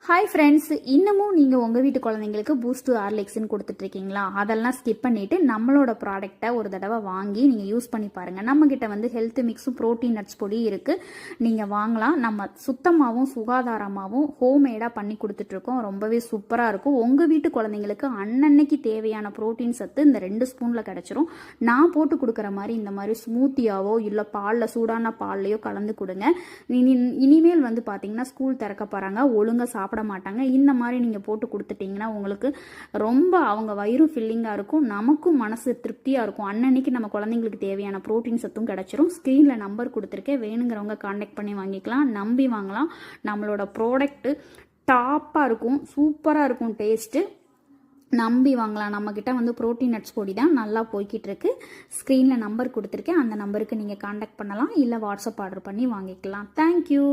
Hi friends, இன்னமும் நீங்கள் உங்கள் வீட்டு குழந்தைங்களுக்கு பூஸ்ட் ஹார்லிக்ஸ்ன்னு கொடுத்துட்ருக்கீங்களா? அதெல்லாம் ஸ்கிப் பண்ணிவிட்டு நம்மளோட ப்ராடக்டை ஒரு தடவை வாங்கி நீங்கள் யூஸ் பண்ணி பாருங்கள். நம்மக்கிட்ட வந்து ஹெல்த் மிக்ஸும் ப்ரோட்டீன் நட்ஸ் பொடி இருக்குது, நீங்கள் வாங்கலாம். நம்ம சுத்தமாகவும் சுகாதாரமாகவும் ஹோம்மேடாக பண்ணி கொடுத்துட்ருக்கோம். ரொம்பவே சூப்பராக இருக்கும். உங்கள் வீட்டு குழந்தைங்களுக்கு அன்னன்னைக்கு தேவையான ப்ரோட்டீன் சத்து இந்த 2 ஸ்பூனில் கிடச்சிரும். நான் போட்டு கொடுக்குற மாதிரி இந்த மாதிரி ஸ்மூத்தியாவோ இல்லை பாலில் சூடான பால்லையோ கலந்து கொடுங்க. இனிமேல் வந்து பார்த்தீங்கன்னா ஸ்கூல் திறக்க போகிறாங்க, ஒழுங்காக சாப்பிட மாட்டாங்க. இந்த மாதிரி நீங்கள் போட்டு கொடுத்துட்டிங்கன்னா உங்களுக்கு ரொம்ப அவங்க வயிறும் ஃபில்லிங்காக இருக்கும், நமக்கும் மனசு திருப்தியாக இருக்கும். அன்னன்னைக்கு நம்ம குழந்தைங்களுக்கு தேவையான ப்ரோட்டீன் சத்தும் கிடச்சிரும். ஸ்க்ரீனில் நம்பர் கொடுத்துருக்கேன், வேணுங்கிறவங்க கான்டாக்ட் பண்ணி வாங்கிக்கலாம், நம்பி வாங்கலாம். நம்மளோட ப்ராடக்ட்டு டாப்பாக இருக்கும், சூப்பராக இருக்கும் டேஸ்ட்டு. நம்பி வாங்கலாம். நம்மக்கிட்ட வந்து ப்ரோட்டீன் நட்ஸ் பொடி தான் நல்லா போய்கிட்டு இருக்கு. ஸ்க்ரீனில் நம்பர் கொடுத்துருக்கேன், அந்த நம்பருக்கு நீங்கள் கான்டாக்ட் பண்ணலாம், இல்லை வாட்ஸ்அப் ஆர்டர் பண்ணி வாங்கிக்கலாம். தேங்க்யூ.